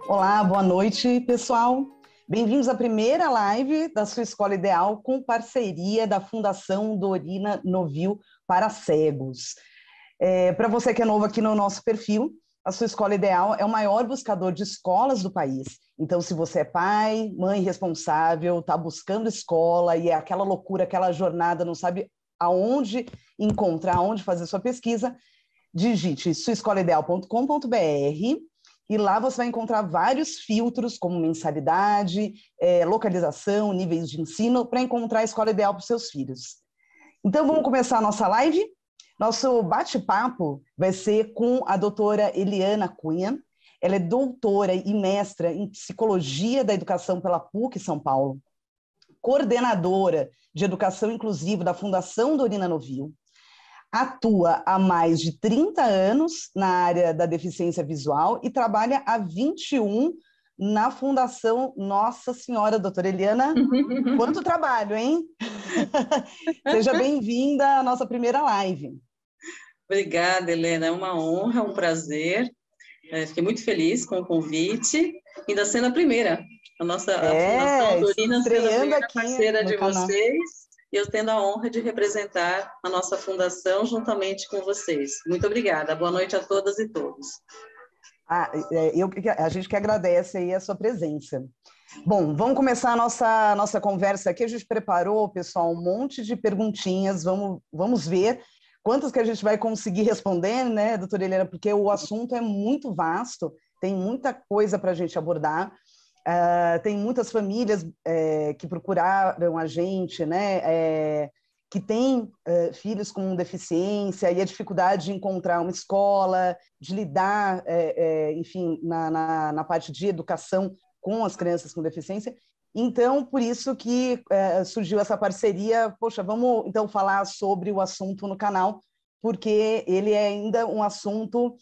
Olá, boa noite, pessoal. Bem-vindos à primeira live da sua Escola Ideal com parceria da Fundação Dorina Novil para Cegos. Para você que é novo aqui no nosso perfil, a sua Escola Ideal é o maior buscador de escolas do país. Então, se você é pai, mãe responsável, está buscando escola e é aquela loucura, aquela jornada, não sabe aonde encontrar, aonde fazer sua pesquisa, digite suaescolaideal.com.br e lá você vai encontrar vários filtros, como mensalidade, localização, níveis de ensino, para encontrar a escola ideal para os seus filhos. Então, vamos começar a nossa live? Nosso bate-papo vai ser com a doutora Eliana Cunha. Ela é doutora e mestra em Psicologia da Educação pela PUC São Paulo, coordenadora de Educação Inclusiva da Fundação Dorina Novil, atua há mais de 30 anos na área da deficiência visual e trabalha há 21 na Fundação Nossa Senhora, doutora Eliana. Quanto trabalho, hein? Seja bem-vinda à nossa primeira live. Obrigada, Helena. É uma honra, um prazer. Fiquei muito feliz com o convite, ainda sendo a primeira. A Fundação Dorina sendo a primeira parceira de vocês. E eu tendo a honra de representar a nossa fundação juntamente com vocês. Muito obrigada. Boa noite a todas e todos. A gente que agradece aí a sua presença. Bom, vamos começar a nossa conversa aqui. A gente preparou, pessoal, um monte de perguntinhas. Vamos ver quantas que a gente vai conseguir responder, né, doutora Helena? Porque o assunto é muito vasto, tem muita coisa para a gente abordar. Tem muitas famílias que procuraram a gente, né, que têm filhos com deficiência e a dificuldade de encontrar uma escola, de lidar, enfim, na parte de educação com as crianças com deficiência. Então, por isso que surgiu essa parceria. Poxa, vamos então falar sobre o assunto no canal, porque ele é ainda um assunto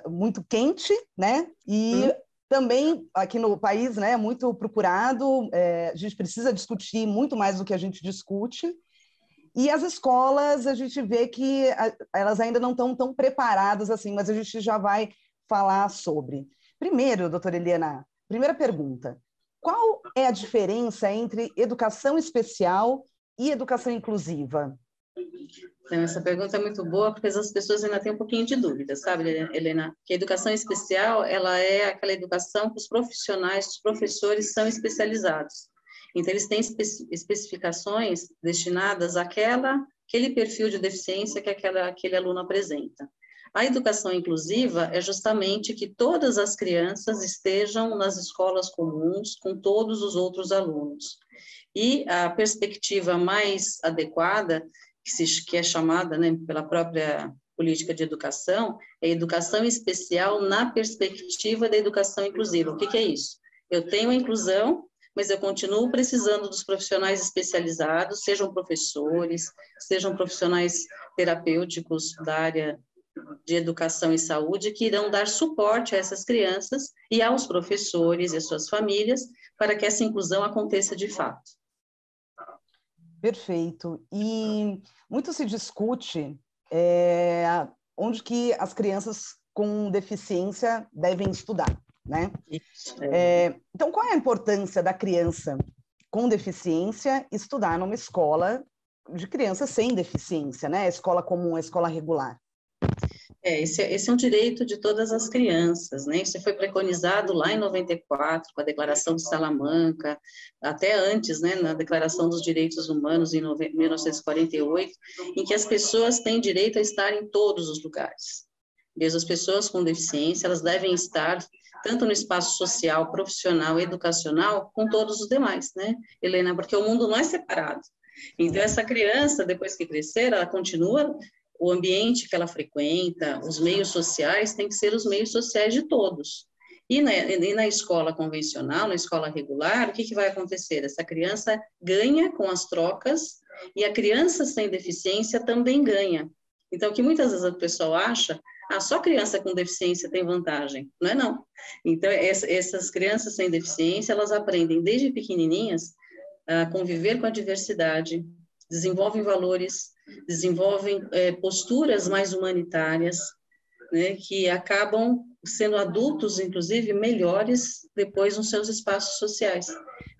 muito quente, né? E também aqui no país, né, muito procurado. A gente precisa discutir muito mais do que a gente discute. E as escolas, a gente vê que elas ainda não estão tão preparadas assim, mas a gente já vai falar sobre. Primeiro, doutora Eliana, primeira pergunta: qual é a diferença entre educação especial e educação inclusiva? Então, essa pergunta é muito boa, porque as pessoas ainda têm um pouquinho de dúvida, sabe, Helena? Que a educação especial, ela é aquela educação que os profissionais, os professores são especializados. Então, eles têm especificações destinadas àquele perfil de deficiência que aquele aluno apresenta. A educação inclusiva é justamente que todas as crianças estejam nas escolas comuns com todos os outros alunos. E a perspectiva mais adequada, que é chamada, né, pela própria política de educação, é educação especial na perspectiva da educação inclusiva. O que é isso? Eu tenho a inclusão, mas eu continuo precisando dos profissionais especializados, sejam professores, sejam profissionais terapêuticos da área de educação e saúde, que irão dar suporte a essas crianças e aos professores e às suas famílias, para que essa inclusão aconteça de fato. Perfeito. E muito se discute onde que as crianças com deficiência devem estudar, né? Então, qual é a importância da criança com deficiência estudar numa escola de crianças sem deficiência, né? A escola comum, a escola regular? Esse é um direito de todas as crianças, né? Isso foi preconizado lá em 94, com a Declaração de Salamanca, até antes, né, na Declaração dos Direitos Humanos, em 1948, em que as pessoas têm direito a estar em todos os lugares. Mesmo as pessoas com deficiência, elas devem estar tanto no espaço social, profissional, educacional, com todos os demais, né, Helena? Porque o mundo não é separado. Então, essa criança, depois que crescer, ela continua. O ambiente que ela frequenta, os meios sociais, tem que ser os meios sociais de todos. E na escola convencional, na escola regular, o que vai acontecer? Essa criança ganha com as trocas, e a criança sem deficiência também ganha. Então, o que muitas vezes o pessoal acha, só criança com deficiência tem vantagem. Não é não. Então, essas crianças sem deficiência, elas aprendem desde pequenininhas a conviver com a diversidade, desenvolvem valores, desenvolvem posturas mais humanitárias, né, que acabam sendo adultos, inclusive, melhores depois nos seus espaços sociais.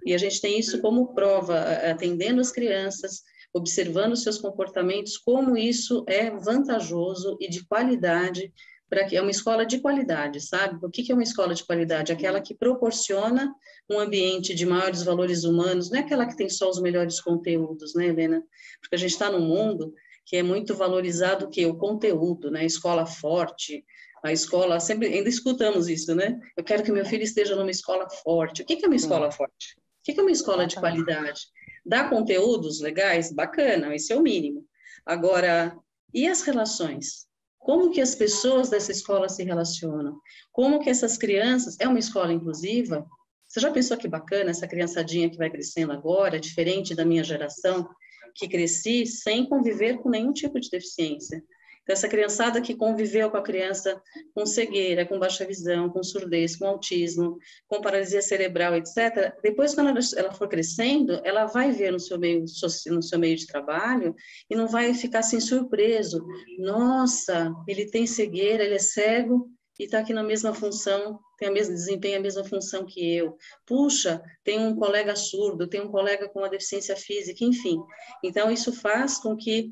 E a gente tem isso como prova, atendendo as crianças, observando seus comportamentos, como isso é vantajoso e de qualidade, para que é uma escola de qualidade, sabe? O que é uma escola de qualidade? Aquela que proporciona um ambiente de maiores valores humanos, não é aquela que tem só os melhores conteúdos, né, Helena? Porque a gente está num mundo que é muito valorizado o conteúdo, né? A escola forte, a escola, sempre, ainda escutamos isso, né? Eu quero que meu filho esteja numa escola forte. O que é uma escola forte? O que é uma escola de qualidade? Dá conteúdos legais? Bacana, esse é o mínimo. Agora, e as relações? Como que as pessoas dessa escola se relacionam? Como que essas crianças... É uma escola inclusiva? Você já pensou que bacana essa criançadinha que vai crescendo agora, diferente da minha geração, que cresci sem conviver com nenhum tipo de deficiência? Então, essa criançada que conviveu com a criança com cegueira, com baixa visão, com surdez, com autismo, com paralisia cerebral, etc., depois, quando ela for crescendo, ela vai ver no seu meio de trabalho e não vai ficar assim surpreso. Nossa, ele tem cegueira, ele é cego e está aqui na mesma função, desempenha a mesma função que eu. Puxa, tem um colega surdo, tem um colega com uma deficiência física, enfim. Então, isso faz com que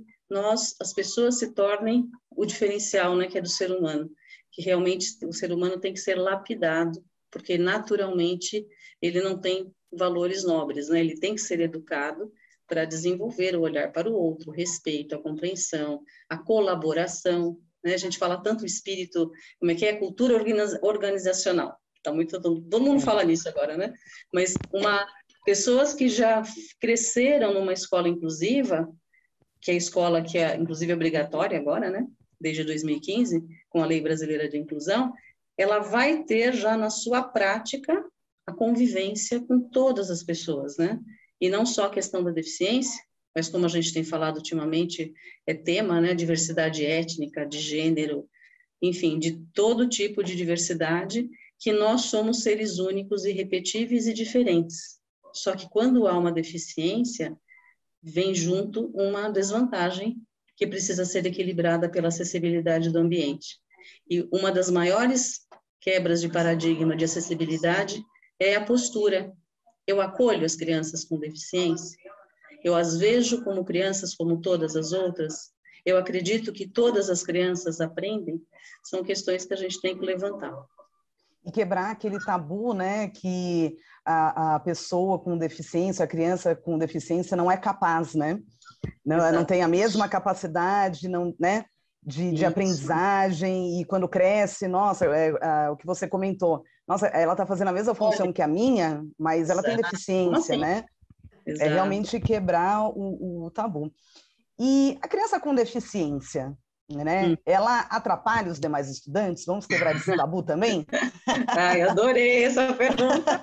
as pessoas se tornem o diferencial, né, que é do ser humano, que realmente o ser humano tem que ser lapidado, porque naturalmente ele não tem valores nobres, né, ele tem que ser educado para desenvolver o olhar para o outro, o respeito, a compreensão, a colaboração, né, a gente fala tanto o espírito, como é que é, cultura organizacional, todo mundo fala nisso agora, né, mas pessoas que já cresceram numa escola inclusiva, que é a escola que é, inclusive, obrigatória agora, né? Desde 2015, com a Lei Brasileira de Inclusão, ela vai ter já na sua prática a convivência com todas as pessoas, né? E não só a questão da deficiência, mas como a gente tem falado ultimamente, é tema, né? Diversidade étnica, de gênero, enfim, de todo tipo de diversidade, que nós somos seres únicos, irrepetíveis e diferentes. Só que quando há uma deficiência, vem junto uma desvantagem que precisa ser equilibrada pela acessibilidade do ambiente. E uma das maiores quebras de paradigma de acessibilidade é a postura. Eu acolho as crianças com deficiência, eu as vejo como crianças como todas as outras, eu acredito que todas as crianças aprendem, são questões que a gente tem que levantar. E quebrar aquele tabu, né, que a pessoa com deficiência, a criança com deficiência não é capaz, né? Não tem a mesma capacidade, não, né, de aprendizagem, e quando cresce, nossa, o que você comentou, nossa, ela está fazendo a mesma função que a minha, mas ela tem deficiência, né? É realmente quebrar o tabu. E a criança com deficiência, né? Ela atrapalha os demais estudantes? Vamos quebrar esse tabu também? Ai, adorei essa pergunta.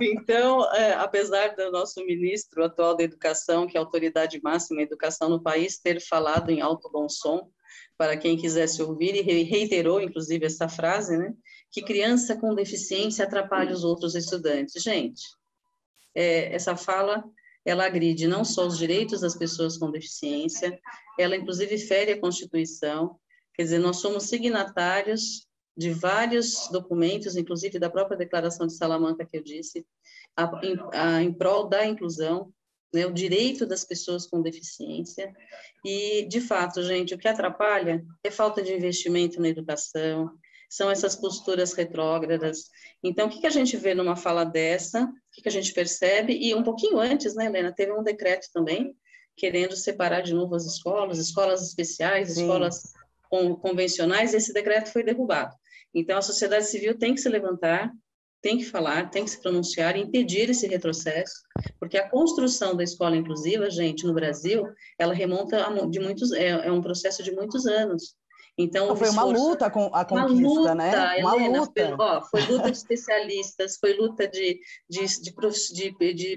Então, apesar do nosso ministro atual da Educação, que é a autoridade máxima em educação no país, ter falado em alto bom som, para quem quisesse ouvir, e reiterou, inclusive, essa frase, né? Que criança com deficiência atrapalha os outros estudantes. Gente, essa fala, ela agride não só os direitos das pessoas com deficiência, ela, inclusive, fere a Constituição. Quer dizer, nós somos signatários de vários documentos, inclusive da própria Declaração de Salamanca, que eu disse, em prol da inclusão, né, o direito das pessoas com deficiência. E, de fato, gente, o que atrapalha é falta de investimento na educação, são essas posturas retrógradas. Então, o que a gente vê numa fala dessa? O que a gente percebe? E um pouquinho antes, né, Helena, teve um decreto também, querendo separar de novo as escolas especiais, Sim. Escolas convencionais, e esse decreto foi derrubado. Então, a sociedade civil tem que se levantar, tem que falar, tem que se pronunciar, impedir esse retrocesso, porque a construção da escola inclusiva, gente, no Brasil, ela remonta de muitos, é um processo de muitos anos. Então, foi uma luta com a conquista, luta, né? Uma Helena, luta. Foi luta de especialistas, foi luta de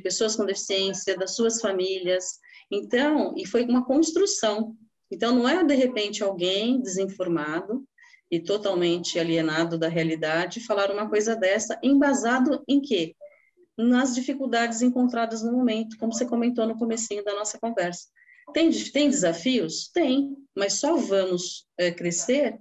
pessoas com deficiência, das suas famílias. Então, e foi uma construção. Então, não é, de repente, alguém desinformado e totalmente alienado da realidade falar uma coisa dessa, embasado em quê? Nas dificuldades encontradas no momento, como você comentou no comecinho da nossa conversa. Tem desafios? Tem, mas só vamos crescer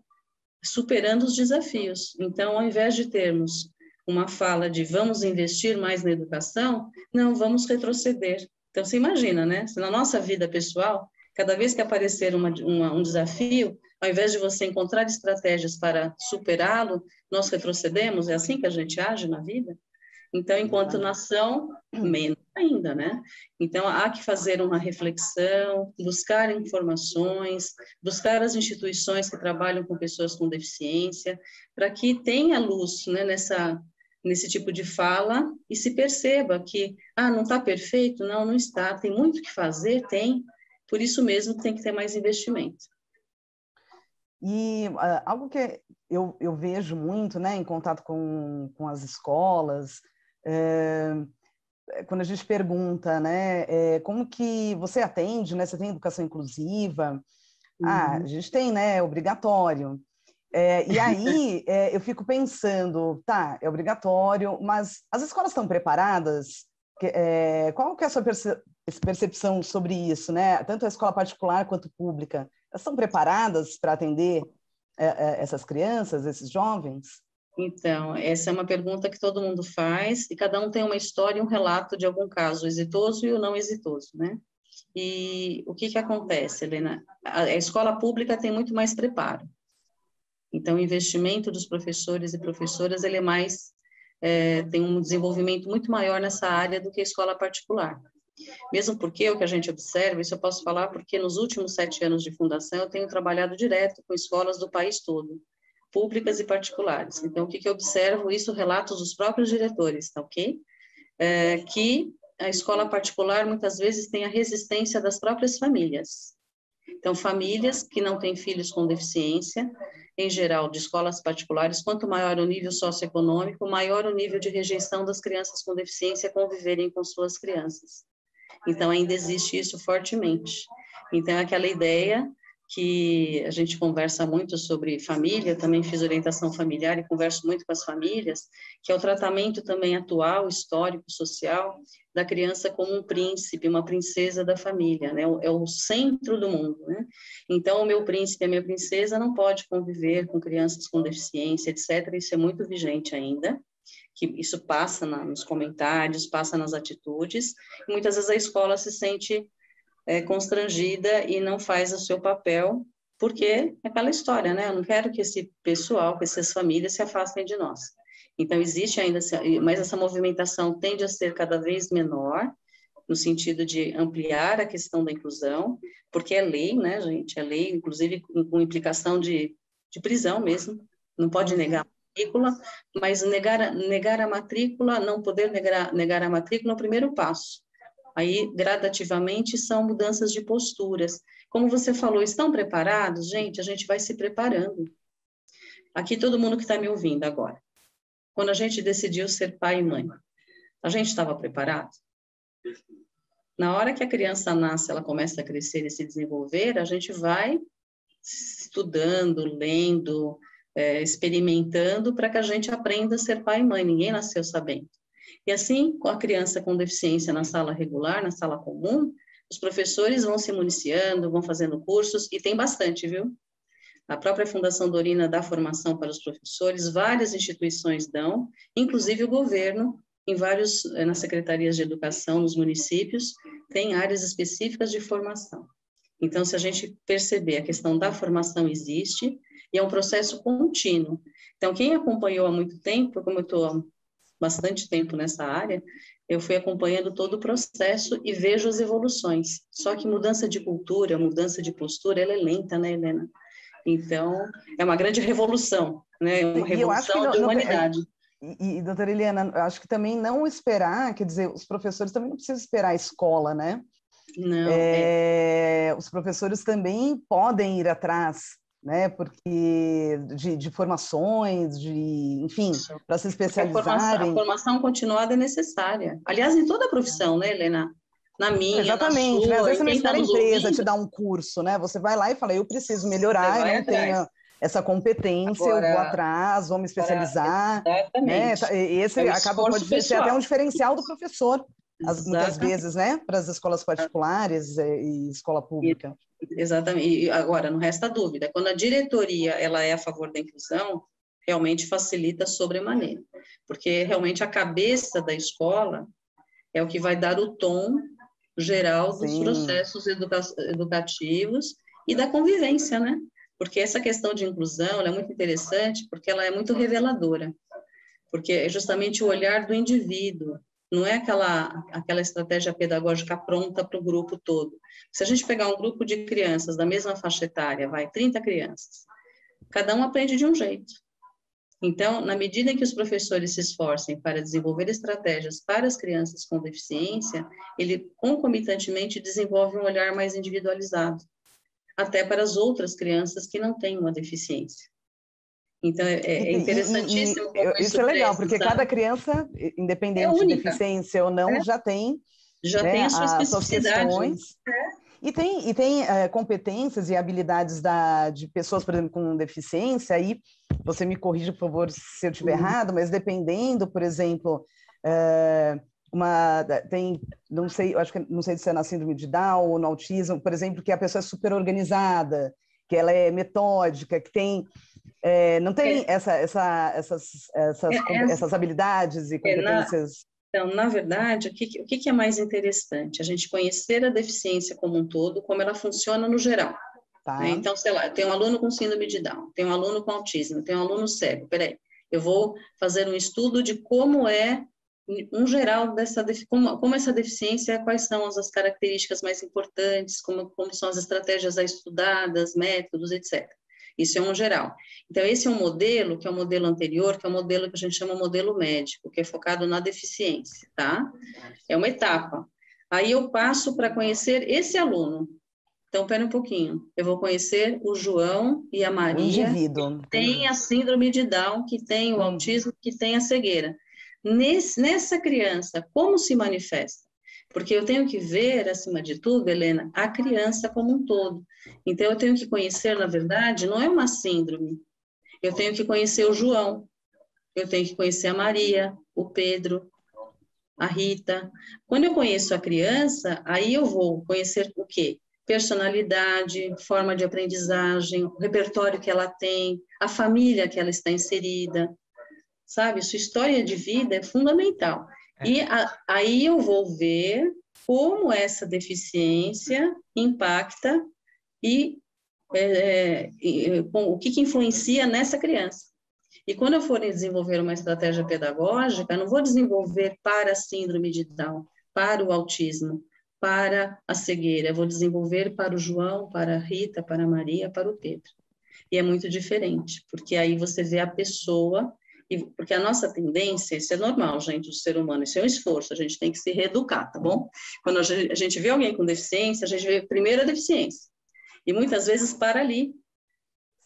superando os desafios. Então, ao invés de termos uma fala de vamos investir mais na educação, não, vamos retroceder. Então, você imagina, né? Se na nossa vida pessoal, cada vez que aparecer um desafio, ao invés de você encontrar estratégias para superá-lo, nós retrocedemos, é assim que a gente age na vida? Então, enquanto nação, menos ainda, né? Então, há que fazer uma reflexão, buscar informações, buscar as instituições que trabalham com pessoas com deficiência, para que tenha luz, né, nesse tipo de fala e se perceba que, não está perfeito? Não, não está. Tem muito que fazer? Tem. Por isso mesmo tem que ter mais investimento. E algo que eu vejo muito, né, em contato com as escolas, quando a gente pergunta, né, como que você atende, né, você tem educação inclusiva? A gente tem, né, obrigatório. E aí eu fico pensando, tá, é obrigatório, mas as escolas estão preparadas? Qual que é a sua percepção sobre isso, né? Tanto a escola particular quanto pública, elas estão preparadas para atender essas crianças, esses jovens? Então, essa é uma pergunta que todo mundo faz, e cada um tem uma história e um relato de algum caso exitoso e o não exitoso, né? E o que acontece, Helena? A escola pública tem muito mais preparo. Então, o investimento dos professores e professoras, ele tem um desenvolvimento muito maior nessa área do que a escola particular. Mesmo porque o que a gente observa, isso eu posso falar porque nos últimos 7 anos de fundação eu tenho trabalhado direto com escolas do país todo, públicas e particulares. Então, o que eu observo? Isso, relatos dos próprios diretores, tá ok? Que a escola particular muitas vezes tem a resistência das próprias famílias. Então, famílias que não têm filhos com deficiência, em geral, de escolas particulares, quanto maior o nível socioeconômico, maior o nível de rejeição das crianças com deficiência conviverem com suas crianças. Então, ainda existe isso fortemente. Então, é aquela ideia que a gente conversa muito sobre família, também fiz orientação familiar e converso muito com as famílias, que é o tratamento também atual, histórico, social, da criança como um príncipe, uma princesa da família, né? É o centro do mundo, né? Então, o meu príncipe, a minha princesa não pode conviver com crianças com deficiência, etc. Isso é muito vigente ainda, que isso passa nos comentários, passa nas atitudes, e muitas vezes a escola se sente constrangida e não faz o seu papel, porque é aquela história, né? Eu não quero que esse pessoal, que essas famílias se afastem de nós. Então, existe ainda, mas essa movimentação tende a ser cada vez menor, no sentido de ampliar a questão da inclusão, porque é lei, né, gente? É lei, inclusive com implicação de prisão mesmo, não pode negar a matrícula, mas negar a matrícula, não poder negar a matrícula é o primeiro passo. Aí, gradativamente, são mudanças de posturas. Como você falou, estão preparados? Gente, a gente vai se preparando. Aqui, todo mundo que está me ouvindo agora. Quando a gente decidiu ser pai e mãe, a gente estava preparado? Na hora que a criança nasce, ela começa a crescer e se desenvolver, a gente vai estudando, lendo, experimentando para que a gente aprenda a ser pai e mãe. Ninguém nasceu sabendo. E assim, com a criança com deficiência na sala regular, na sala comum, os professores vão se municiando, vão fazendo cursos, e tem bastante, viu? A própria Fundação Dorina dá formação para os professores, várias instituições dão, inclusive o governo, nas secretarias de educação, nos municípios, tem áreas específicas de formação. Então, se a gente perceber, a questão da formação existe, e é um processo contínuo. Então, quem acompanhou há muito tempo, como eu estou bastante tempo nessa área, eu fui acompanhando todo o processo e vejo as evoluções. Só que mudança de cultura, mudança de postura, ela é lenta, né, Helena? Então, é uma grande revolução, né? Uma revolução de humanidade. Doutora Eliana, eu acho que também não esperar, quer dizer, os professores também não precisam esperar a escola, né? Não, Os professores também podem ir atrás, né? Porque de formações, enfim, para se especializarem. A formação continuada é necessária. Aliás, em toda a profissão, né, Helena? Na minha, exatamente, na sua, né? Às vezes você não espera a empresa te ouvindo, dar um curso, né? Você vai lá e fala, eu preciso melhorar, eu não tenho essa competência, eu vou atrás, vou me especializar. Exatamente. Né? Esse pode ser até um diferencial do professor. muitas vezes, né, para as escolas particulares e escola pública. Exatamente. E agora, não resta dúvida, quando a diretoria ela é a favor da inclusão, realmente facilita sobremaneira, porque realmente a cabeça da escola é o que vai dar o tom geral dos processos educativos e da convivência, né? Porque essa questão de inclusão, ela é muito interessante, porque ela é muito reveladora, porque é justamente o olhar do indivíduo, não é aquela estratégia pedagógica pronta para o grupo todo. Se a gente pegar um grupo de crianças da mesma faixa etária, 30 crianças, cada um aprende de um jeito. Então, na medida em que os professores se esforcem para desenvolver estratégias para as crianças com deficiência, ele concomitantemente desenvolve um olhar mais individualizado, até para as outras crianças que não têm uma deficiência. Então, é interessantíssimo como isso é legal, porque cada criança, independente de deficiência ou não, já tem a sua especificidade. Questões. E tem competências e habilidades de pessoas, por exemplo, com deficiência, aí você me corrija, por favor, se eu estiver errado, mas dependendo, por exemplo, não sei se é na síndrome de Down ou no autismo, por exemplo, que a pessoa é super organizada, que ela é metódica, que tem... não tem essas habilidades e competências... Então, na verdade, o que é mais interessante? A gente conhecer a deficiência como um todo, como ela funciona no geral. Tá. Né? Então, sei lá, tem um aluno com síndrome de Down, tem um aluno com autismo, tem um aluno cego. Peraí, eu vou fazer um estudo de como é, um geral, como essa deficiência, quais são as características mais importantes, como são as estratégias a estudadas, métodos, etc. Isso é um geral. Então, esse é um modelo, que é o modelo anterior, que é o modelo que a gente chama modelo médico, que é focado na deficiência, tá? É uma etapa. Aí eu passo para conhecer esse aluno. Então, pera um pouquinho. Eu vou conhecer o João e a Maria, que tem a síndrome de Down, que tem o autismo, que tem a cegueira. Nessa criança, como se manifesta? Porque eu tenho que ver, acima de tudo, Helena, a criança como um todo. Então, eu tenho que conhecer, na verdade, não é uma síndrome. Eu tenho que conhecer o João, eu tenho que conhecer a Maria, o Pedro, a Rita. Quando eu conheço a criança, aí eu vou conhecer o quê? Personalidade, forma de aprendizagem, o repertório que ela tem, a família que ela está inserida, sabe? Sua história de vida é fundamental. E aí eu vou ver como essa deficiência impacta e o que influencia nessa criança. E quando eu for desenvolver uma estratégia pedagógica, eu não vou desenvolver para a síndrome de Down, para o autismo, para a cegueira, eu vou desenvolver para o João, para a Rita, para a Maria, para o Pedro. E é muito diferente, porque aí você vê a pessoa, porque a nossa tendência, isso é normal, gente, do ser humano, isso é um esforço, a gente tem que se reeducar, tá bom? Quando a gente vê alguém com deficiência, a gente vê primeiro a deficiência, e muitas vezes para ali.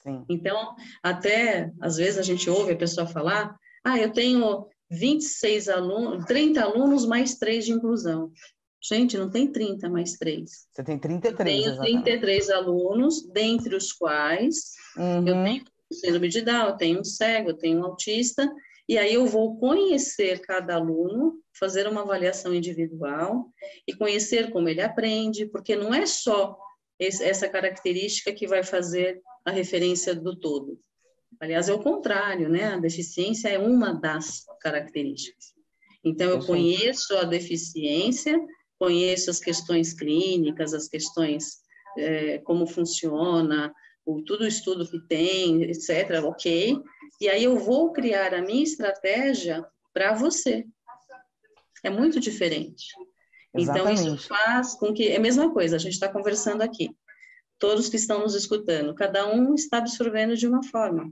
Sim. Então, até, às vezes a gente ouve a pessoa falar, eu tenho 26 alunos, 30 alunos mais 3 de inclusão. Gente, não tem 30 mais 3. Você tem 33, eu tenho exatamente. 33 alunos, dentre os quais eu tenho síndrome de Down, eu tenho um cego, eu tenho um autista, e aí eu vou conhecer cada aluno, fazer uma avaliação individual e conhecer como ele aprende, porque não é só essa característica que vai fazer a referência do todo. Aliás, é o contrário, né? A deficiência é uma das características. Então, eu conheço a deficiência, conheço as questões clínicas, as questões, como funciona, todo o estudo que tem, etc., ok, e aí eu vou criar a minha estratégia para você. É muito diferente. Exatamente. Então, isso faz com que, é a mesma coisa, a gente está conversando aqui, todos que estão nos escutando, cada um está absorvendo de uma forma,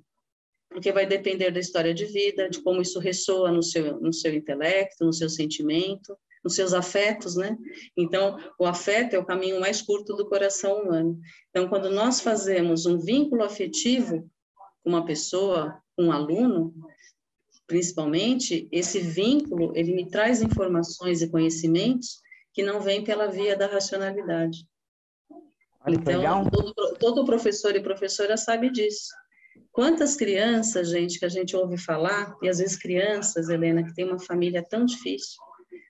porque vai depender da história de vida, de como isso ressoa no seu intelecto, no seu sentimento, nos seus afetos, né? Então, o afeto é o caminho mais curto do coração humano. Então, quando nós fazemos um vínculo afetivo com uma pessoa, um aluno, principalmente, esse vínculo, ele me traz informações e conhecimentos que não vêm pela via da racionalidade. Então, todo professor e professora sabe disso. Quantas crianças, gente, que a gente ouve falar, e às vezes crianças, Helena, que tem uma família tão difícil,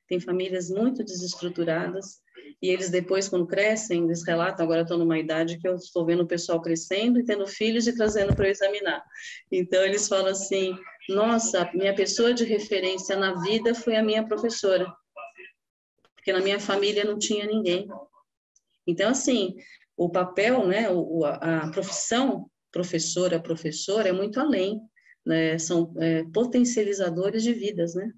tem famílias muito desestruturadas, e eles depois, quando crescem, eles relatam, agora eu estou numa idade que eu estou vendo o pessoal crescendo e tendo filhos e trazendo para eu examinar. Então, eles falam assim, nossa, minha pessoa de referência na vida foi a minha professora, porque na minha família não tinha ninguém. Então, assim, o papel, né, a profissão professora é muito além, né, são potencializadores de vidas, né?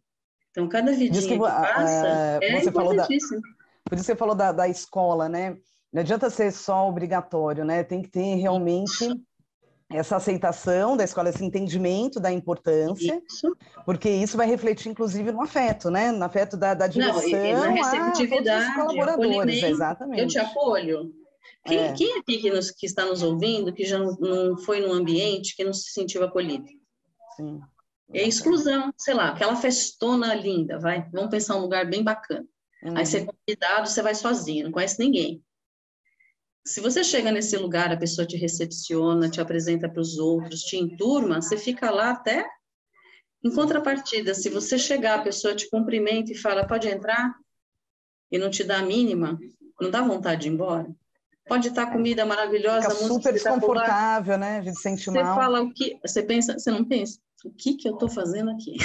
Então, cada Diz que vidinha que passa é você falou importantíssimo. por isso você falou da escola, né? Não adianta ser só obrigatório, né? Tem que ter realmente essa aceitação da escola, esse entendimento da importância, Isso. porque isso vai refletir, inclusive, no afeto, né? No afeto da Não, e na direção a todos os receptividade, colaboradores, acolhimento, eu te exatamente. acolho. É, Quem aqui que está nos ouvindo, que já não foi num ambiente que não se sentiu acolhido? sim, É exatamente. exclusão, sei lá, aquela festona linda, vai, vamos pensar um lugar bem bacana. Aí você é Uhum. convidado, você vai sozinho, não conhece ninguém. Se você chega nesse lugar, a pessoa te recepciona, te apresenta para os outros, te enturma, você fica lá até em contrapartida. Se você chegar, a pessoa te cumprimenta e fala, pode entrar, e não te dá a mínima, não dá vontade de ir embora. Pode estar É. comida Fica maravilhosa, música super espetacular. desconfortável, né? A gente se sente Você mal. fala o que, você pensa, você não pensa, o que eu estou fazendo aqui?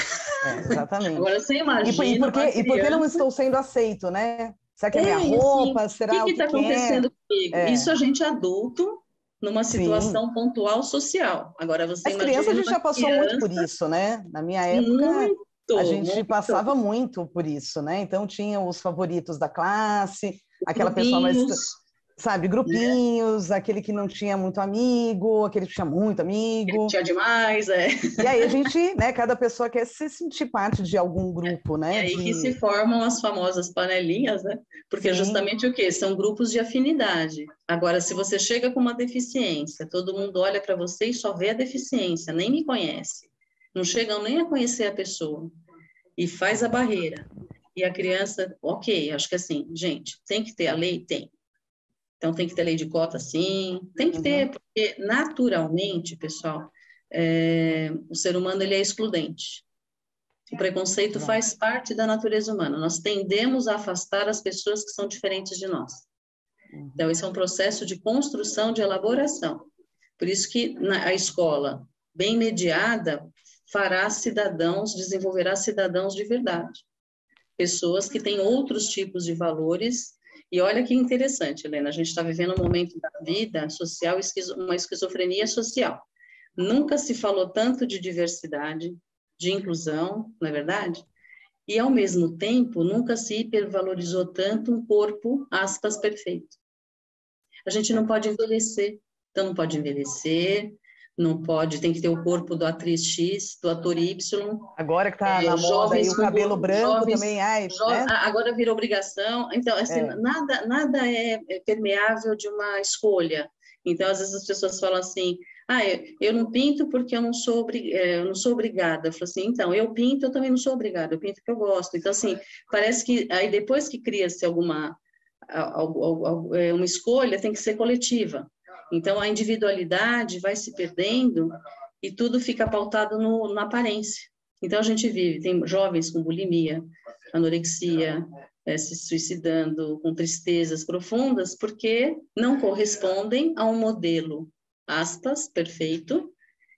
É, exatamente. Agora você E imagina uma e por que não criança. estou sendo aceito, né? Será que é minha E assim, o roupa? Será que o que está que é? acontecendo comigo? Isso É, a gente adulto, numa sim. situação pontual social. Agora você As crianças a imagina gente uma já passou muito por criança isso, né? Na minha época, a muito, gente muito, passava muito por isso, né? Então tinha os favoritos da classe, aquela pessoa mais, grupinhos, sabe, né? grupinhos, aquele que não tinha muito amigo, aquele que tinha muito amigo. Tinha demais, é. E aí a gente, né, cada pessoa quer se sentir parte de algum grupo, É né? aí que se De, formam as famosas panelinhas, né? Porque sim, justamente o quê? São grupos de afinidade. Agora, se você chega com uma deficiência, todo mundo olha para você e só vê a deficiência, nem me conhece. Não chegam nem a conhecer a pessoa. E faz a barreira. E a criança, ok, acho que assim, gente, tem que ter a lei? Tem. Então, tem que ter lei de cota, sim. Tem que ter, uhum, porque naturalmente, pessoal, o ser humano ele é excludente. O preconceito exato. faz parte da natureza humana. Nós tendemos a afastar as pessoas que são diferentes de nós. Então, Uhum. esse é um processo de construção, de elaboração. Por isso que a escola, bem mediada, fará cidadãos, desenvolverá cidadãos de verdade. Pessoas que têm outros tipos de valores. E olha que interessante, Helena, a gente está vivendo um momento da vida social, uma esquizofrenia social. Nunca se falou tanto de diversidade, de inclusão, não é verdade? E, ao mesmo tempo, nunca se hipervalorizou tanto um corpo, aspas, perfeito. A gente não pode envelhecer, então não pode envelhecer, não pode, tem que ter o corpo do atriz X, do ator Y, Agora que tá na moda aí jovens o com cabelo branco também, ai, né? agora virou obrigação. Então, assim, É, nada é permeável de uma escolha. Então, às vezes as pessoas falam assim: "Ah, eu não pinto porque eu não sou obrigada". Eu falo assim: "Então, eu pinto, eu também não sou obrigada. Eu pinto porque eu gosto". Então, assim, parece que aí depois que cria-se uma escolha, tem que ser coletiva. Então, a individualidade vai se perdendo e tudo fica pautado na aparência. Então, a gente vive, tem jovens com bulimia, anorexia, se suicidando, com tristezas profundas, porque não correspondem a um modelo, aspas, perfeito,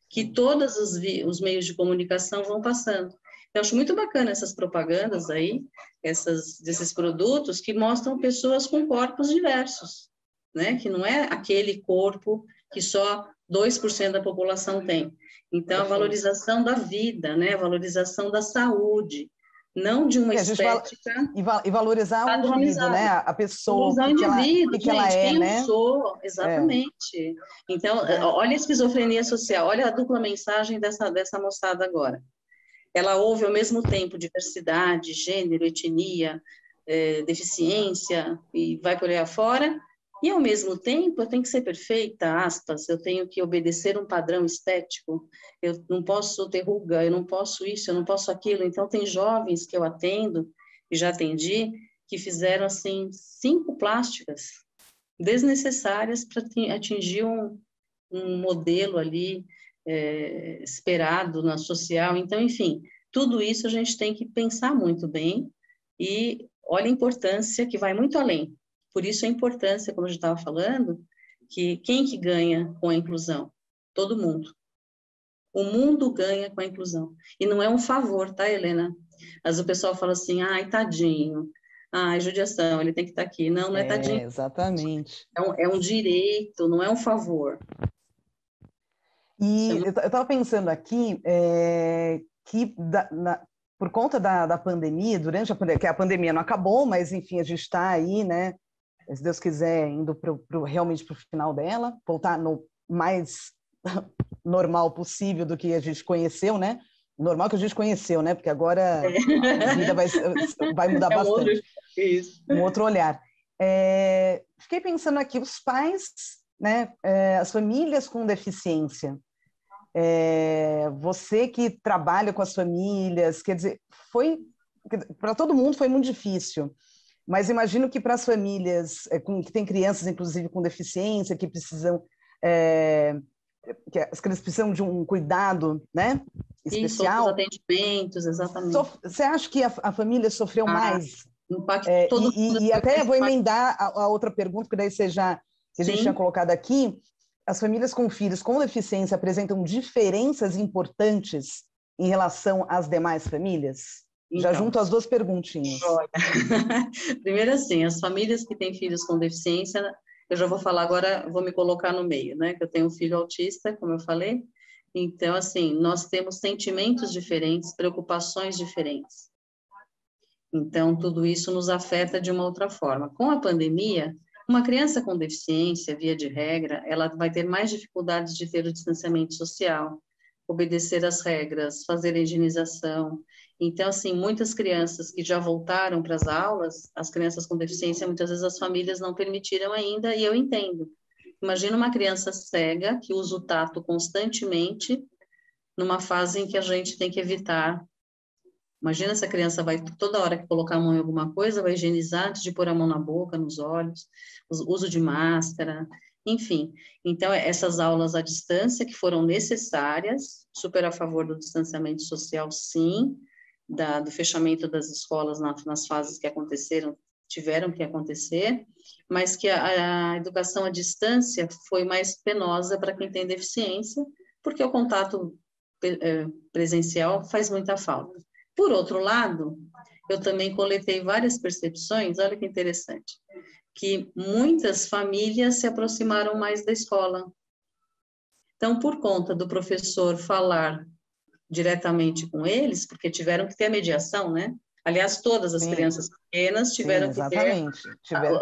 que todos os meios de comunicação vão passando. Eu acho muito bacana essas propagandas aí, desses produtos que mostram pessoas com corpos diversos, né? Que não é aquele corpo que só 2% da população tem. Então, a perfeito. valorização da vida, né? A valorização da saúde, não de uma E a gente estética e valorizar o indivíduo, né? padronizada. A pessoa, Valorizar o o indivíduo, que ela gente, é, quem eu né? sou, É, exatamente. Então, né? olha a esquizofrenia social, olha a dupla mensagem dessa moçada agora. Ela ouve ao mesmo tempo diversidade, gênero, etnia, deficiência, e vai por aí afora, e ao mesmo tempo eu tenho que ser perfeita, aspas, eu tenho que obedecer um padrão estético, eu não posso ter ruga, eu não posso isso, eu não posso aquilo. Então, tem jovens que eu atendo, e já atendi, que fizeram, assim, 5 plásticas desnecessárias para atingir um modelo ali esperado na social. Então, enfim, tudo isso a gente tem que pensar muito bem E olha a importância que vai muito além. Por isso a importância, como a gente estava falando, que quem que ganha com a inclusão? Todo mundo. O mundo ganha com a inclusão. E não é um favor, tá, Helena? Mas o pessoal fala assim, ai, tadinho, ai, judiação, ele tem que estar aqui. Não, não é tadinho. Exatamente. É um direito, não é um favor. E eu estava pensando aqui que por conta da pandemia, durante a pandemia, que a pandemia não acabou, mas enfim, a gente está aí, né? Se Deus quiser, indo realmente para o final dela, voltar no mais normal possível do que a gente conheceu, né? Normal que a gente conheceu, né? Porque agora a vida vai mudar bastante. Um outro olhar. Fiquei pensando aqui, os pais, né? As famílias com deficiência. Você que trabalha com as famílias, quer dizer, para todo mundo foi muito difícil, mas imagino que para as famílias que têm crianças, inclusive com deficiência, que precisam que as crianças precisam de um cuidado, né, especial. Isso, outros atendimentos, exatamente. Você acha que a família sofreu mais? Todo e até vou emendar a outra pergunta, que daí que a gente tinha colocado aqui. As famílias com filhos com deficiência apresentam diferenças importantes em relação às demais famílias? Então, já junto as duas perguntinhas. Primeiro, assim, as famílias que têm filhos com deficiência, eu já vou falar agora, vou me colocar no meio, né? Que eu tenho um filho autista, como eu falei. Então, assim, nós temos sentimentos diferentes, preocupações diferentes. Então, tudo isso nos afeta de uma outra forma. Com a pandemia, uma criança com deficiência, via de regra, ela vai ter mais dificuldades de ter o distanciamento social, obedecer às regras, fazer a higienização. Então, assim, muitas crianças que já voltaram para as aulas, as crianças com deficiência, muitas vezes as famílias não permitiram ainda, e eu entendo. Imagina uma criança cega que usa o tato constantemente, numa fase em que a gente tem que evitar. Imagina essa criança vai toda hora que colocar a mão em alguma coisa, vai higienizar antes de pôr a mão na boca, nos olhos, uso de máscara, enfim. Então, essas aulas à distância que foram necessárias, super a favor do distanciamento social, sim, do fechamento das escolas nas fases que aconteceram, tiveram que acontecer, mas que a educação à distância foi mais penosa para quem tem deficiência, porque o contato presencial faz muita falta. Por outro lado, eu também coletei várias percepções, olha que interessante, que muitas famílias se aproximaram mais da escola. Então, por conta do professor falar diretamente com eles, porque tiveram que ter a mediação, né? Aliás, todas as crianças pequenas tiveram que ter.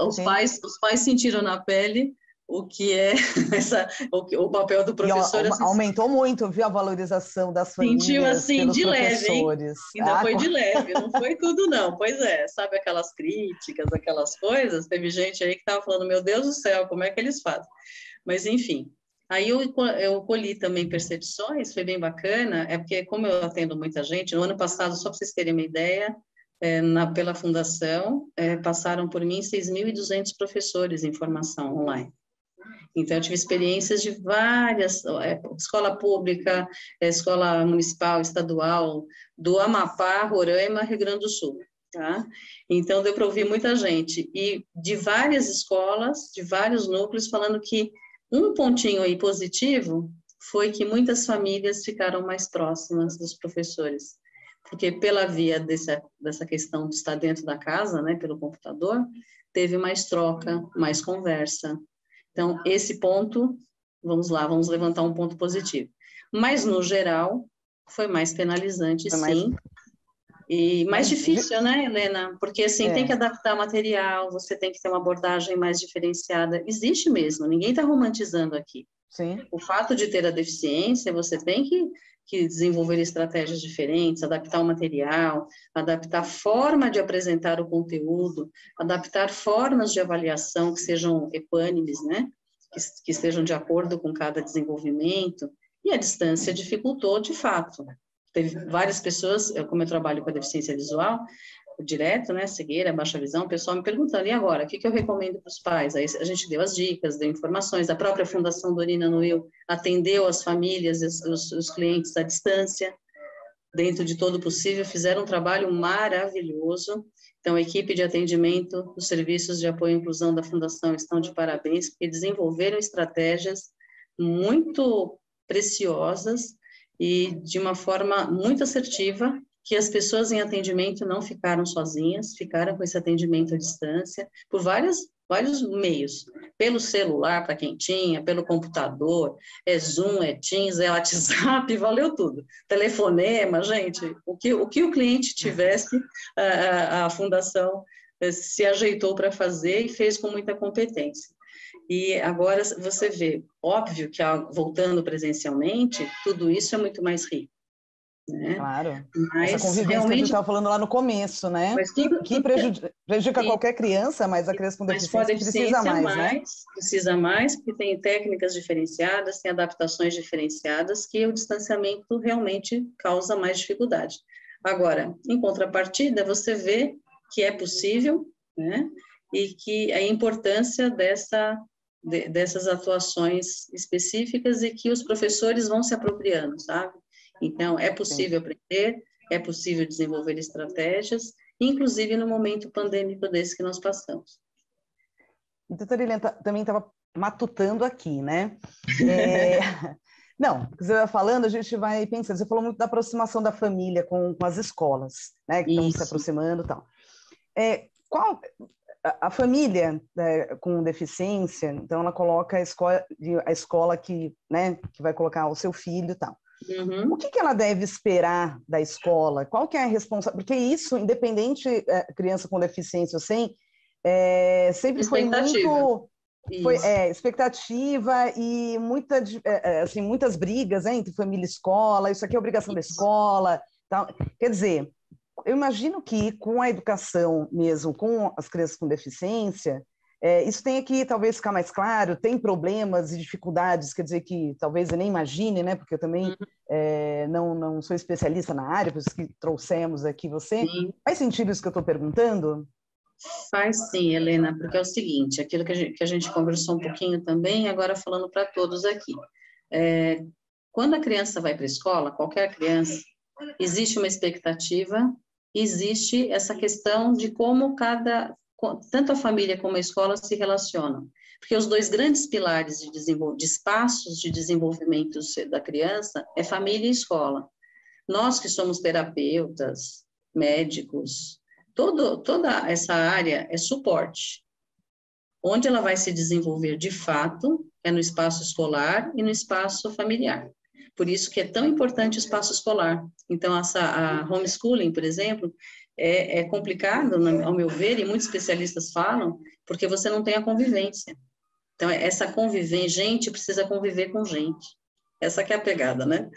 Os pais sentiram na pele o que é o papel do professor. E aumentou muito, viu, a valorização das famílias. Sentiu assim, pelos de professores. Leve, hein? Ainda foi de leve, não foi tudo não. Pois é, sabe aquelas críticas, aquelas coisas? Teve gente aí que estava falando, meu Deus do céu, como é que eles fazem? Mas enfim, aí eu colhi também percepções, foi bem bacana, porque como eu atendo muita gente, no ano passado, só para vocês terem uma ideia, pela fundação, passaram por mim 6.200 professores em formação online. Então, eu tive experiências de várias, escola pública, escola municipal, estadual, do Amapá, Roraima, Rio Grande do Sul, tá? Então, deu para ouvir muita gente, e de várias escolas, de vários núcleos, falando que um pontinho aí positivo foi que muitas famílias ficaram mais próximas dos professores, porque pela via dessa questão de estar dentro da casa, né, pelo computador, teve mais troca, mais conversa. Então, esse ponto, vamos lá, vamos levantar um ponto positivo. Mas, no geral, foi mais penalizante, sim. E mais difícil, né, Helena? Porque, assim, tem que adaptar material, você tem que ter uma abordagem mais diferenciada. Existe mesmo, ninguém está romantizando aqui. Sim. O fato de ter a deficiência, você tem que desenvolver estratégias diferentes, adaptar o material, adaptar a forma de apresentar o conteúdo, adaptar formas de avaliação que sejam equânimes, né? Que estejam de acordo com cada desenvolvimento, e a distância dificultou de fato. Teve várias pessoas, como eu trabalho com a deficiência visual, direto, né, cegueira, baixa visão, o pessoal me perguntando, e agora, o que eu recomendo para os pais? Aí a gente deu as dicas, deu informações, a própria Fundação Dorina Noil atendeu as famílias, os clientes à distância, dentro de todo o possível, fizeram um trabalho maravilhoso. Então, a equipe de atendimento dos serviços de apoio à inclusão da Fundação estão de parabéns, porque desenvolveram estratégias muito preciosas e de uma forma muito assertiva, que as pessoas em atendimento não ficaram sozinhas, ficaram com esse atendimento à distância, por vários meios, pelo celular, para quem tinha, pelo computador, é Zoom, é Teams, é WhatsApp, valeu tudo. Telefonema, gente, o que o cliente tivesse, a Fundação se ajeitou para fazer e fez com muita competência. E agora você vê, óbvio que voltando presencialmente, tudo isso é muito mais rico, né? Claro. Mas essa convivência realmente, que a gente estava falando lá no começo, né? mas tudo, Que prejudica qualquer criança, mas a criança com deficiência precisa mais, né? Precisa mais, porque tem técnicas diferenciadas, tem adaptações diferenciadas, que o distanciamento realmente causa mais dificuldade. Agora, em contrapartida, você vê que é possível, né? E que a importância dessas atuações específicas e que os professores vão se apropriando, sabe? Então, é possível aprender, é possível desenvolver estratégias, inclusive no momento pandêmico desse que nós passamos. E, doutora Helena, também estava matutando aqui, né? Não, você vai falando, a gente vai pensando, você falou muito da aproximação da família com as escolas, né? Que estão se aproximando e tal. Qual a família, né, com deficiência, então ela coloca a escola que, né, que vai colocar o seu filho e tal. Uhum. O que ela deve esperar da escola? Qual que é a responsabilidade? Porque isso, independente, criança com deficiência ou sem, sempre foi muito... expectativa e muitas brigas, né, entre família e escola, isso aqui é obrigação da escola. Tal. Quer dizer, eu imagino que com a educação mesmo, com as crianças com deficiência, isso tem que talvez ficar mais claro, tem problemas e dificuldades, quer dizer que talvez eu nem imagine, né, porque eu também não sou especialista na área, por isso que trouxemos aqui você. Sim. Faz sentido isso que eu estou perguntando? Faz sim, Helena, porque é o seguinte, aquilo que a gente conversou um pouquinho também, agora falando para todos aqui. Quando a criança vai para a escola, qualquer criança, existe uma expectativa, existe essa questão de como tanto a família como a escola se relacionam. Porque os dois grandes pilares de espaços de desenvolvimento da criança é família e escola. Nós que somos terapeutas, médicos, toda essa área é suporte. Onde ela vai se desenvolver de fato é no espaço escolar e no espaço familiar. Por isso que é tão importante o espaço escolar. Então, a homeschooling, por exemplo, é complicado, ao meu ver, e muitos especialistas falam, porque você não tem a convivência. Então, essa convivência, gente precisa conviver com gente. Essa que é a pegada, né?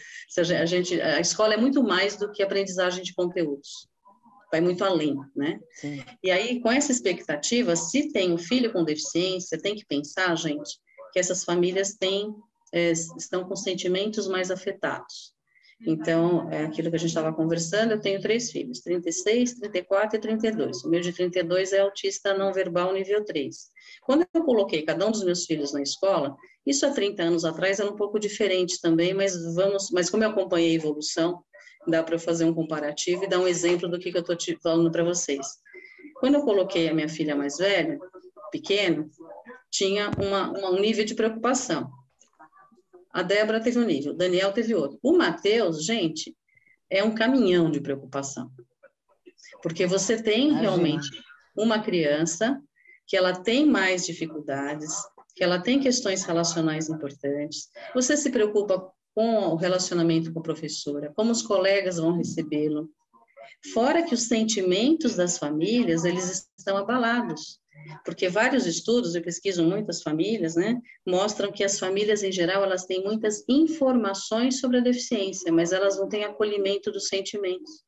A escola é muito mais do que aprendizagem de conteúdos. Vai muito além, né? Sim. E aí, com essa expectativa, se tem um filho com deficiência, tem que pensar, gente, que essas famílias estão com sentimentos mais afetados. Então, é aquilo que a gente estava conversando, eu tenho 3 filhos, 36, 34 e 32. O meu de 32 é autista não verbal nível 3. Quando eu coloquei cada um dos meus filhos na escola, isso há 30 anos atrás era um pouco diferente também, mas como eu acompanhei a evolução, dá para eu fazer um comparativo e dar um exemplo do que eu estou falando para vocês. Quando eu coloquei a minha filha mais velha, pequena, tinha um nível de preocupação. A Débora teve um nível, o Daniel teve outro. O Matheus, gente, é um caminhão de preocupação. Porque você tem realmente uma criança que ela tem mais dificuldades, que ela tem questões relacionais importantes, você se preocupa com o relacionamento com a professora, como os colegas vão recebê-lo. Fora que os sentimentos das famílias, eles estão abalados. Porque vários estudos, eu pesquiso muitas famílias, né, mostram que as famílias, em geral, elas têm muitas informações sobre a deficiência, mas elas não têm acolhimento dos sentimentos.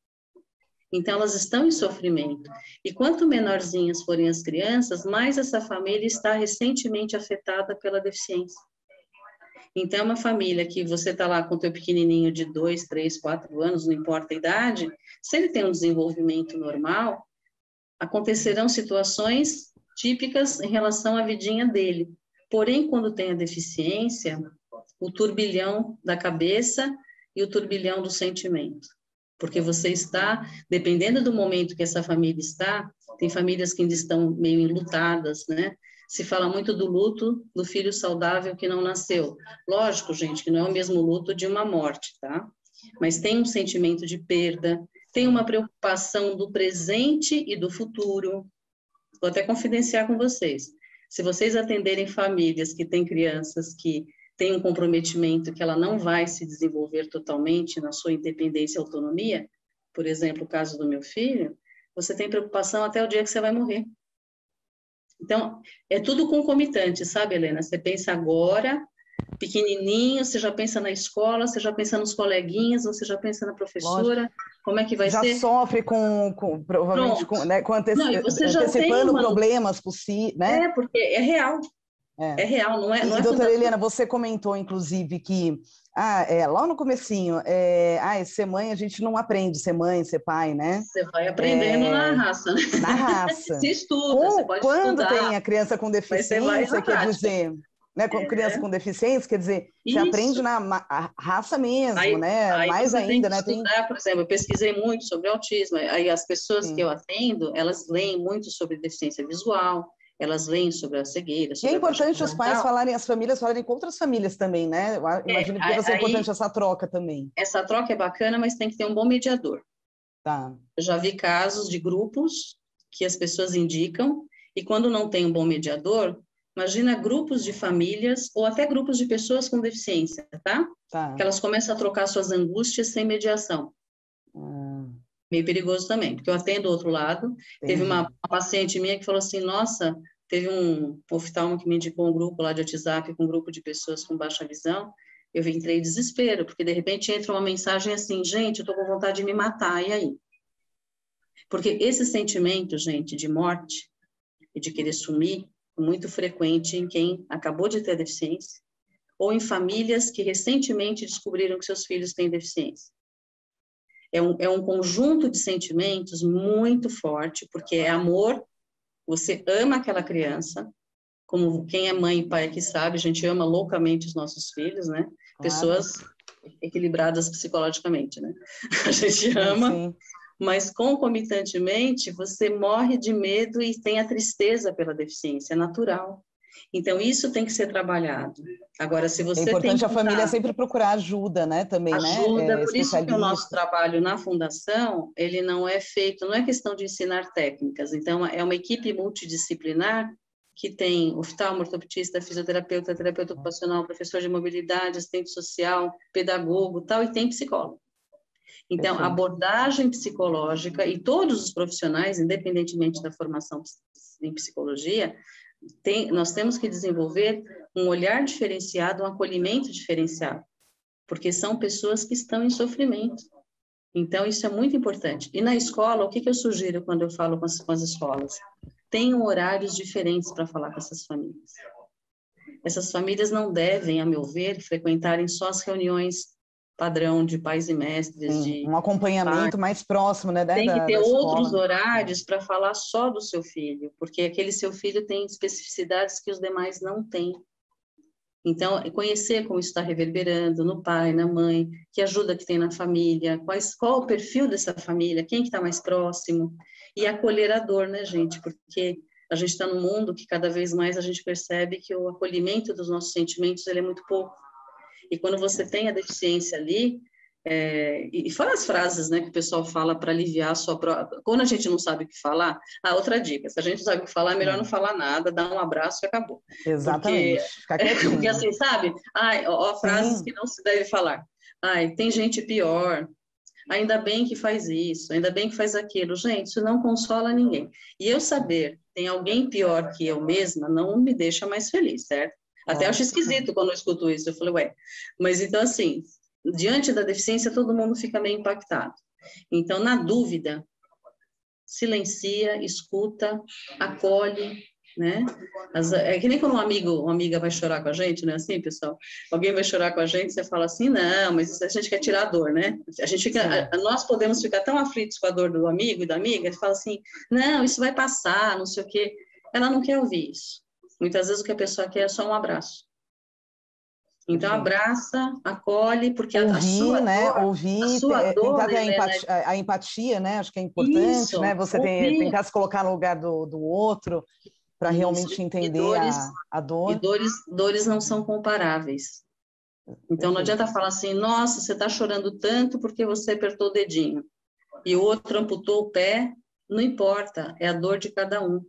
Então, elas estão em sofrimento. E quanto menorzinhas forem as crianças, mais essa família está recentemente afetada pela deficiência. Então, é uma família que você está lá com o teu pequenininho de 2, 3, 4 anos, não importa a idade, se ele tem um desenvolvimento normal, acontecerão situações típicas em relação à vidinha dele. Porém, quando tem a deficiência, o turbilhão da cabeça e o turbilhão do sentimento. porque você está, dependendo do momento que essa família está, tem famílias que ainda estão meio enlutadas, né? Se fala muito do luto do filho saudável que não nasceu. Lógico, gente, que não é o mesmo luto de uma morte, tá? Mas tem um sentimento de perda, tem uma preocupação do presente e do futuro. Vou até confidenciar com vocês. Se vocês atenderem famílias que têm crianças que têm um comprometimento que ela não vai se desenvolver totalmente na sua independência e autonomia, por exemplo, o caso do meu filho, você tem preocupação até o dia que você vai morrer. Então, é tudo concomitante, sabe, Helena? Você pensa agora, pequenininho, você já pensa na escola, você já pensa nos coleguinhas, você já pensa na professora, Lógico. como é que vai Já ser? sofre provavelmente, Pronto. né, Não, e você já tem antecipando uma... problemas possíveis, né? Porque é real. É. É real, não é, não E é doutora fantasia. Helena, você comentou, inclusive, que lá no comecinho, ser mãe, a gente não aprende ser mãe, ser pai, né? Você vai aprendendo na raça, né? Na raça. Se estuda, você pode Quando tem estudar, a criança com mas você vai deficiência, na quer prática. dizer, né, com criança com deficiência, quer dizer, você aprende Isso. a raça mesmo, Aí, né? aí Mais você tem ainda, que né? estudar, por exemplo, eu pesquisei muito sobre autismo, aí as pessoas que Sim. eu atendo, elas leem muito sobre deficiência visual, elas leem sobre a cegueira, E é sobre a baixa importante os visão e pais tal. falarem, as famílias falarem com outras famílias também, né? Eu imagino que deva ser Aí, importante essa troca também. essa troca é bacana, mas tem que ter um bom mediador. Tá. Eu já vi casos de grupos que as pessoas indicam, e quando não tem um bom mediador, imagina grupos de famílias ou até grupos de pessoas com deficiência, tá? Tá. Que elas começam a trocar suas angústias sem mediação. Meio perigoso também, porque eu atendo o outro lado. Teve uma paciente minha que falou assim, nossa, teve um oftalmo que me indicou um grupo lá de WhatsApp com um grupo de pessoas com baixa visão. Eu entrei em desespero, porque de repente entra uma mensagem assim, gente, eu tô com vontade de me matar, e aí? Porque esse sentimento, gente, de morte e de querer sumir, é muito frequente em quem acabou de ter deficiência, ou em famílias que recentemente descobriram que seus filhos têm deficiência. É um conjunto de sentimentos muito forte, porque é amor, você ama aquela criança, como quem é mãe e pai aqui sabe, a gente ama loucamente os nossos filhos, né? Claro. Pessoas equilibradas psicologicamente, né? A gente ama, sim. Mas concomitantemente você morre de medo e tem a tristeza pela deficiência, é natural. Então, isso tem que ser trabalhado. Agora, se você É importante tem a família contato, sempre procurar ajuda, né? Também, ajuda, né? por isso que o nosso Especialista. trabalho na fundação, ele não é feito, não é questão de ensinar técnicas, então é uma equipe multidisciplinar que tem oftalmo, ortopedista, fisioterapeuta, terapeuta ocupacional, professor de mobilidade, assistente social, pedagogo, tal, e tem psicólogo. Então, a abordagem psicológica e todos os profissionais, independentemente da formação em psicologia, nós temos que desenvolver um olhar diferenciado, um acolhimento diferenciado, porque são pessoas que estão em sofrimento. Então, isso é muito importante. E na escola, o que eu sugiro quando eu falo com as escolas? Tenham horários diferentes para falar com essas famílias. Essas famílias não devem, a meu ver, frequentarem só as reuniões padrão de pais e mestres, Sim, um acompanhamento mais próximo, né, tem que ter da outros escola. horários para falar só do seu filho, porque aquele seu filho tem especificidades que os demais não têm. Então, conhecer como isso está reverberando no pai, na mãe, que ajuda que tem na família, qual o perfil dessa família, quem que está mais próximo, e acolher a dor, né, gente? Porque a gente está num mundo que cada vez mais a gente percebe que o acolhimento dos nossos sentimentos ele é muito pouco. E quando você tem a deficiência ali, e fora as frases, né, que o pessoal fala para aliviar a sua própria... Quando a gente não sabe o que falar, outra dica, se a gente não sabe o que falar, é melhor não falar nada, dar um abraço e acabou. Exatamente, ficar quietinho. Porque assim, sabe? Frases que não se deve falar. Tem gente pior, ainda bem que faz isso, ainda bem que faz aquilo. Gente, isso não consola ninguém. E eu saber que tem alguém pior que eu mesma não me deixa mais feliz, certo? Até acho esquisito quando eu escuto isso. Eu falei, ué, mas então assim, diante da deficiência todo mundo fica meio impactado. Então, na dúvida, silencia, escuta, acolhe, né? É que nem quando uma amiga vai chorar com a gente, né? Assim, pessoal, alguém vai chorar com a gente, você fala assim, não, mas isso a gente quer tirar a dor, né? A gente fica, nós podemos ficar tão aflitos com a dor do amigo e da amiga, e fala assim, não, isso vai passar, não sei o quê. Ela não quer ouvir isso. Muitas vezes o que a pessoa quer é só um abraço. Então, abraça, acolhe, porque ouvir, né? a Ouvir, sua tentar dor, ter Helena, a empatia, né? Acho que é importante, né? isso, Você ouvir, tentar se colocar no lugar do outro para isso, realmente entender a e dor. dores não são comparáveis. Então, não adianta Perfeito. falar assim, nossa, você está chorando tanto porque você apertou o dedinho, e o outro amputou o pé, não importa, é a dor de cada um.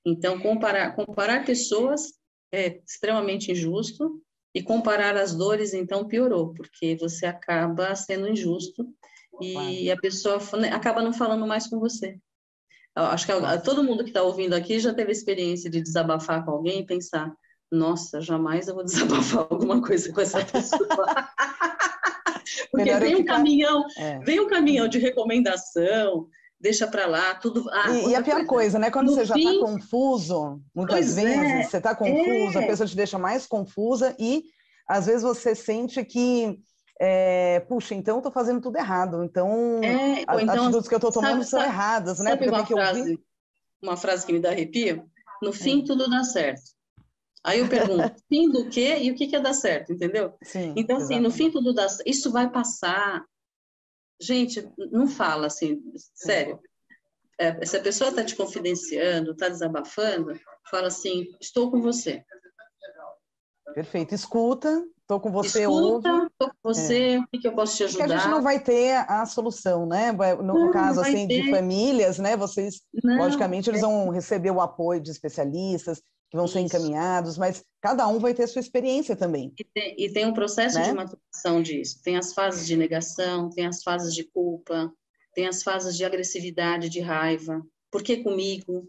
Então, comparar pessoas é extremamente injusto, e comparar as dores, então, piorou, porque você acaba sendo injusto, Claro. e a pessoa acaba não falando mais com você. Eu acho que Nossa. todo mundo que está ouvindo aqui já teve a experiência de desabafar com alguém e pensar, nossa, jamais eu vou desabafar alguma coisa com essa pessoa. Porque Melhor eu ficar. É. vem um caminhão de recomendação, deixa para lá, tudo. Ah, E a outra pior coisa. coisa, né? Quando No você já está fim, confuso, muitas pois vezes você está confuso, a é, pessoa te deixa mais confusa e às vezes você sente que, puxa, então eu estou fazendo tudo errado, então ou as então, atitudes que eu estou tomando sabe, são sabe, erradas, né? sabe Porque eu tenho que ouvir. uma frase que me dá arrepio? No fim, Hum, tudo dá certo. Aí eu pergunto, fim do quê e o que é dar certo, entendeu? sim, Então, assim, no fim, exatamente. tudo dá certo. Isso vai passar. Gente, não fala assim, Sim, sério. Se a pessoa está te confidenciando, está desabafando, fala assim, estou com você. perfeito. Escuta, estou com você, ouve. Escuta, estou com É. você, o que eu posso te Porque a gente não ajudar? vai ter a solução, né? No Não, não caso, vai assim, de ter. famílias, né? Vocês, Não, logicamente, eles vão receber o apoio de especialistas que vão ser isso. encaminhados, mas cada um vai ter a sua experiência também, E tem um processo de né? maturação disso. Tem as fases de negação, tem as fases de culpa, tem as fases de agressividade, de raiva. Por que comigo?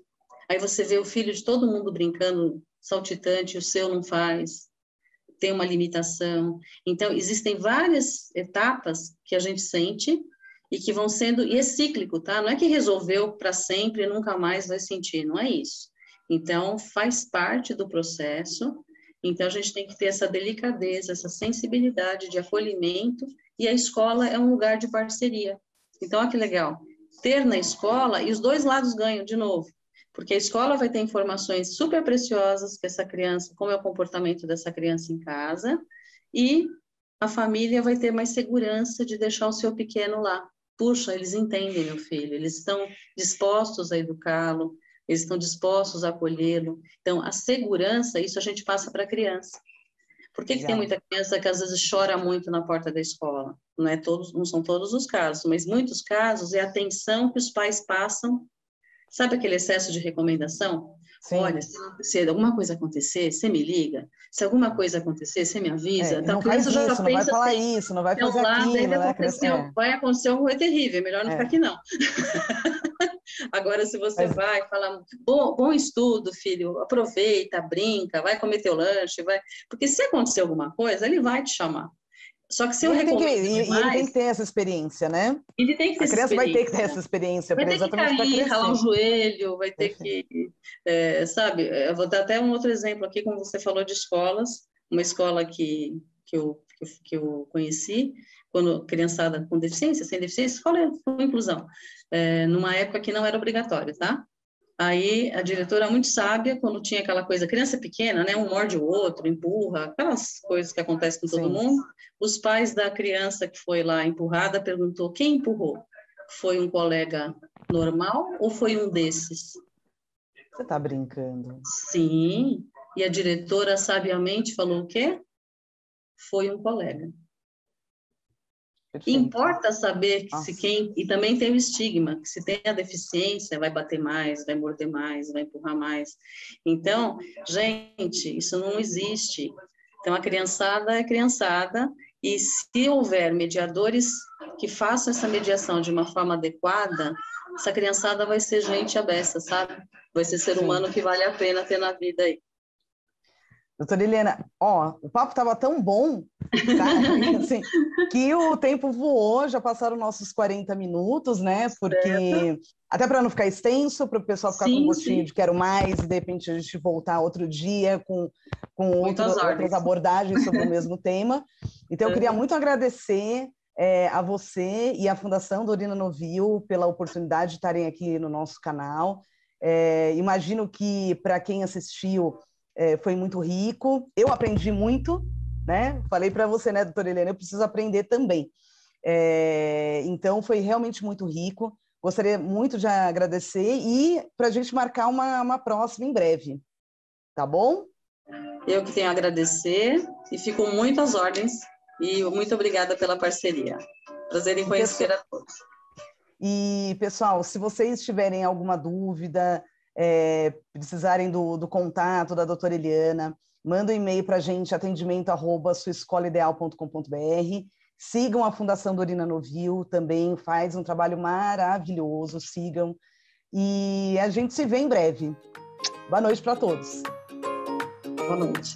Aí você vê o filho de todo mundo brincando saltitante, o seu não faz. Tem uma limitação. Então, existem várias etapas que a gente sente e que vão sendo, e é cíclico, tá? Não é que resolveu para sempre e nunca mais vai sentir, não é isso. Então, faz parte do processo, então a gente tem que ter essa delicadeza, essa sensibilidade de acolhimento, e a escola é um lugar de parceria. Então, olha que legal, ter na escola, e os dois lados ganham de novo, porque a escola vai ter informações super preciosas que essa criança, como é o comportamento dessa criança em casa, e a família vai ter mais segurança de deixar o seu pequeno lá. Puxa, eles entendem meu filho, eles estão dispostos a educá-lo, eles estão dispostos a acolhê-lo. Então, a segurança, isso a gente passa para a criança. Por que tem Legal. muita criança que às vezes chora muito na porta da escola? Não são todos os casos, mas muitos casos é a atenção que os pais passam. Sabe aquele excesso de recomendação? Olha, Sim. se alguma coisa acontecer, você me liga. Se alguma coisa acontecer, você me avisa. Então, a Não faz criança já isso, não vai pensa falar assim, isso, não vai é um fazer lado, aquilo, né? A criança, vai acontecer alguma coisa terrível, é melhor não ficar é, aqui, não. Agora, se você mas vai falar, bom estudo, filho, aproveita, brinca, vai comer teu lanche, vai. Porque se acontecer alguma coisa, ele vai te chamar. Só que se e eu ele tem que, recomendo e ele tem demais, que ter essa experiência, né? ele tem que ter A essa criança vai ter que ter experiência. essa experiência, Vai ter que exatamente para cair, ralar o crescer. joelho, vai ter Perfeito. que, sabe? Eu vou dar até um outro exemplo aqui, como você falou de escolas, uma escola que eu conheci, quando criançada com deficiência, sem deficiência, escola com inclusão, numa época que não era obrigatório, tá? Aí a diretora, muito sábia, quando tinha aquela coisa, criança pequena, né, um morde o outro, empurra, aquelas coisas que acontecem com todo Sim. mundo, os pais da criança que foi lá empurrada perguntou, quem empurrou? Foi um colega normal ou foi um desses? Você está brincando. Sim, e a diretora sabiamente falou o quê? Foi um colega. Perfeito. Importa saber que se Nossa. quem, e também tem o estigma, que se tem a deficiência, vai bater mais, vai morder mais, vai empurrar mais. Então, gente, isso não existe. Então, a criançada é criançada, e se houver mediadores que façam essa mediação de uma forma adequada, essa criançada vai ser gente abessa, sabe? Vai ser ser Sim. humano que vale a pena ter na vida aí. Doutora Helena, ó, o papo estava tão bom, tá? Assim, que o tempo voou, já passaram nossos 40 minutos, né? Certo? Porque, até para não ficar extenso, para o pessoal ficar com um Sim, gostinho sim. de quero mais, e de repente a gente voltar outro dia com Muitas outras ordens. abordagens sobre o mesmo tema. Então, eu queria Uhum. muito agradecer a você e à Fundação Dorina Novil pela oportunidade de estarem aqui no nosso canal. Imagino que, para quem assistiu, foi muito rico. Eu aprendi muito, né? Falei para você, né, doutora Eliana, eu preciso aprender também. Então, foi realmente muito rico. Gostaria muito de agradecer e para a gente marcar uma próxima em breve, tá bom? Eu que tenho a agradecer e fico muito às ordens e muito obrigada pela parceria. Prazer em conhecer a todos. E, pessoal, se vocês tiverem alguma dúvida, precisarem do contato da doutora Eliana, manda um e-mail para a gente, atendimento@suaescolaideal.com.br. Sigam a Fundação Dorina Novil, também faz um trabalho maravilhoso, sigam. E a gente se vê em breve. Boa noite para todos. Boa noite.